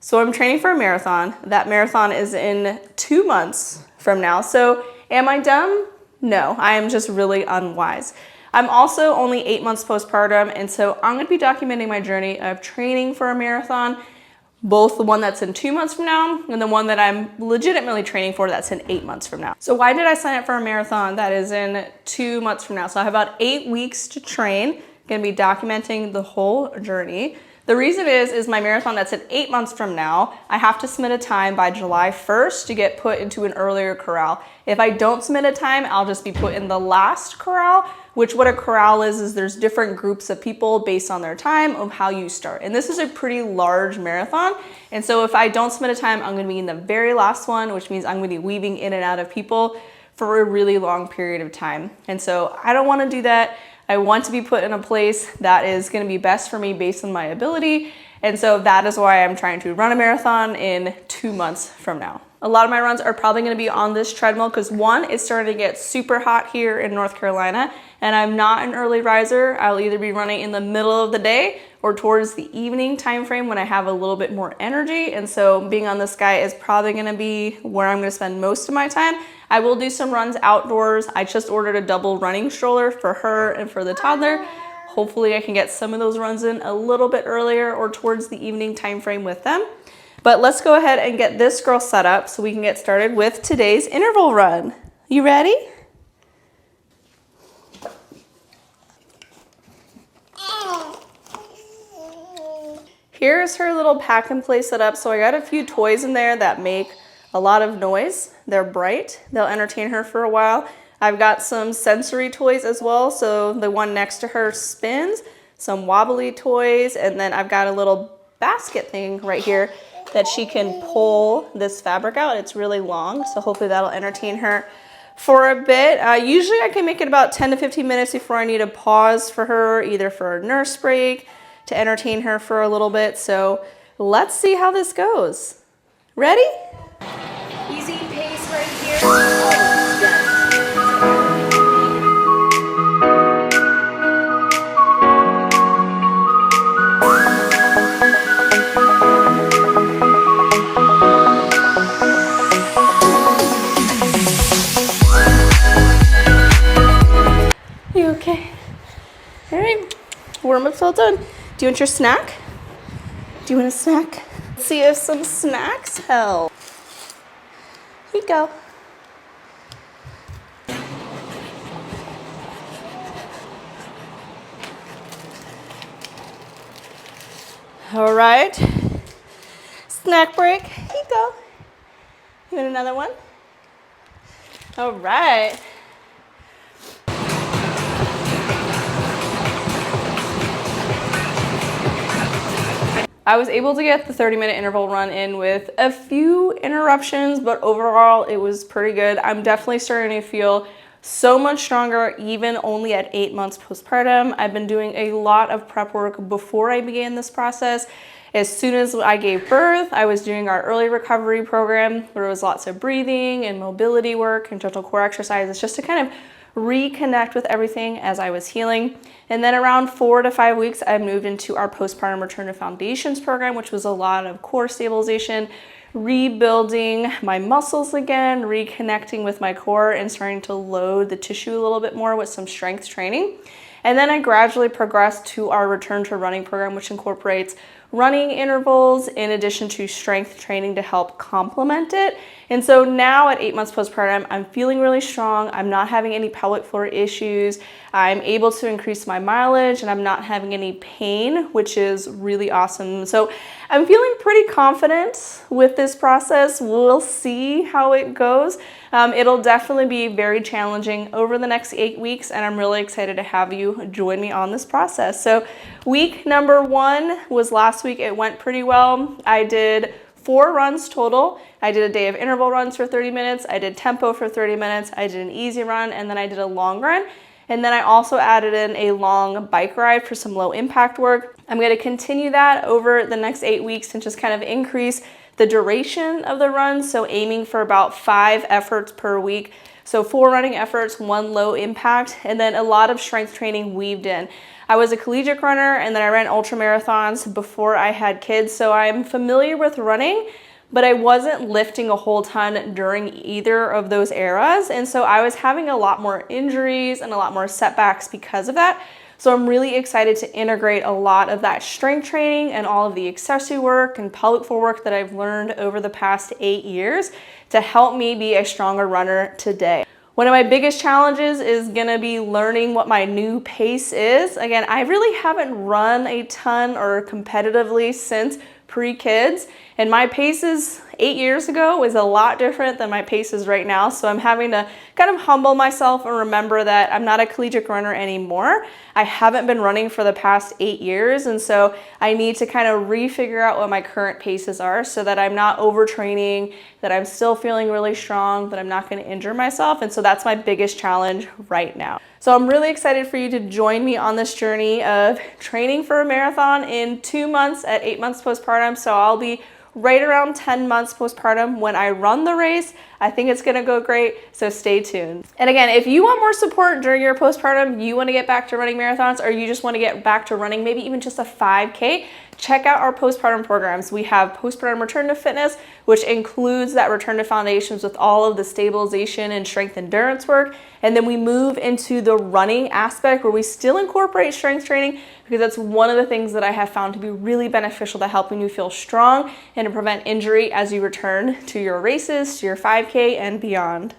So I'm training for a marathon. That marathon is in 2 months from now. So am I dumb? No, I am just really unwise. I'm also only 8 months postpartum, and so I'm gonna be documenting my journey of training for a marathon, both the one that's in 2 months from now and the one that I'm legitimately training for that's in 8 months from now. So why did I sign up for a marathon that is in 2 months from now? So I have about 8 weeks to train. I'm gonna be documenting the whole journey. The reason is my marathon that's in 8 months from now, I have to submit a time by July 1st to get put into an earlier corral. If I don't submit a time, I'll just be put in the last corral, which what a corral is there's different groups of people based on their time of how you start. And this is a pretty large marathon. And so if I don't submit a time, I'm gonna be in the very last one, which means I'm gonna be weaving in and out of people for a really long period of time. And so I don't wanna do that. I want to be put in a place that is going to be best for me based on my ability. And so that is why I'm trying to run a marathon in 2 months from now. A lot of my runs are probably going to be on this treadmill because one, it's starting to get super hot here in North Carolina and I'm not an early riser. I'll either be running in the middle of the day or towards the evening time frame when I have a little bit more energy. And so being on this guy is probably going to be where I'm going to spend most of my time. I will do some runs outdoors. I just ordered a double running stroller for her and for the toddler. Hopefully I can get some of those runs in a little bit earlier or towards the evening time frame with them. But let's go ahead and get this girl set up so we can get started with today's interval run. You ready? Here's her little pack and play set up. So I got a few toys in there that make a lot of noise. They're bright. They'll entertain her for a while. I've got some sensory toys as well. So the one next to her spins, some wobbly toys, and then I've got a little basket thing right here that she can pull this fabric out. It's really long, so hopefully that'll entertain her for a bit. Usually I can make it about 10 to 15 minutes before I need a pause for her, either for a nurse break, to entertain her for a little bit. So let's see how this goes. Ready? Easy pace right here. You okay? All right, warm-up's all done. Do you want your snack? Do you want a snack? Let's see if some snacks help. Here you go. All right, snack break. Here you go. You want another one? All right. I was able to get the 30-minute interval run in with a few interruptions, but overall it was pretty good. I'm definitely starting to feel so much stronger even only at 8 months postpartum. I've been doing a lot of prep work before I began this process. As soon as I gave birth, I was doing our early recovery program where it was lots of breathing and mobility work and gentle core exercises just to kind of reconnect with everything as I was healing. And then around 4 to 5 weeks, I moved into our postpartum return to foundations program, which was a lot of core stabilization, rebuilding my muscles again, reconnecting with my core and starting to load the tissue a little bit more with some strength training. And then I gradually progressed to our return to running program, which incorporates running intervals in addition to strength training to help complement it. And so now at 8 months postpartum, I'm feeling really strong. I'm not having any pelvic floor issues. I'm able to increase my mileage and I'm not having any pain, which is really awesome. So I'm feeling pretty confident with this process. We'll see how it goes. It'll definitely be very challenging over the next 8 weeks, and I'm really excited to have you join me on this process. So week number 1 was last week. It went pretty well. I did 4 runs total. I did a day of interval runs for 30 minutes. I did tempo for 30 minutes. I did an easy run, and then I did a long run. And then I also added in a long bike ride for some low impact work. I'm going to continue that over the next 8 weeks and just kind of increase the duration of the run. So aiming for about 5 efforts per week So 4 running efforts, 1 low impact, and then a lot of strength training weaved in. I was a collegiate runner, and then I ran ultra marathons before I had kids, so I'm familiar with running, but I wasn't lifting a whole ton during either of those eras. And so I was having a lot more injuries and a lot more setbacks because of that. So I'm really excited to integrate a lot of that strength training and all of the accessory work and pelvic floor work that I've learned over the past 8 years to help me be a stronger runner today. One of my biggest challenges is gonna be learning what my new pace is. Again, I really haven't run a ton or competitively since pre-kids, and my paces 8 years ago was a lot different than my paces right now. So I'm having to kind of humble myself and remember that I'm not a collegiate runner anymore. I haven't been running for the past 8 years, and so I need to kind of refigure out what my current paces are so that I'm not overtraining, that I'm still feeling really strong, that I'm not going to injure myself. And so that's my biggest challenge right now. So I'm really excited for you to join me on this journey of training for a marathon in 2 months at 8 months postpartum. So I'll be right around 10 months postpartum when I run the race. I think it's gonna go great, so stay tuned. And again, if you want more support during your postpartum, you wanna get back to running marathons, or you just wanna get back to running maybe even just a 5K, check out our postpartum programs. We have postpartum return to fitness, which includes that return to foundations with all of the stabilization and strength endurance work. And then we move into the running aspect where we still incorporate strength training, because that's one of the things that I have found to be really beneficial to helping you feel strong and to prevent injury as you return to your races, to your 5K and beyond.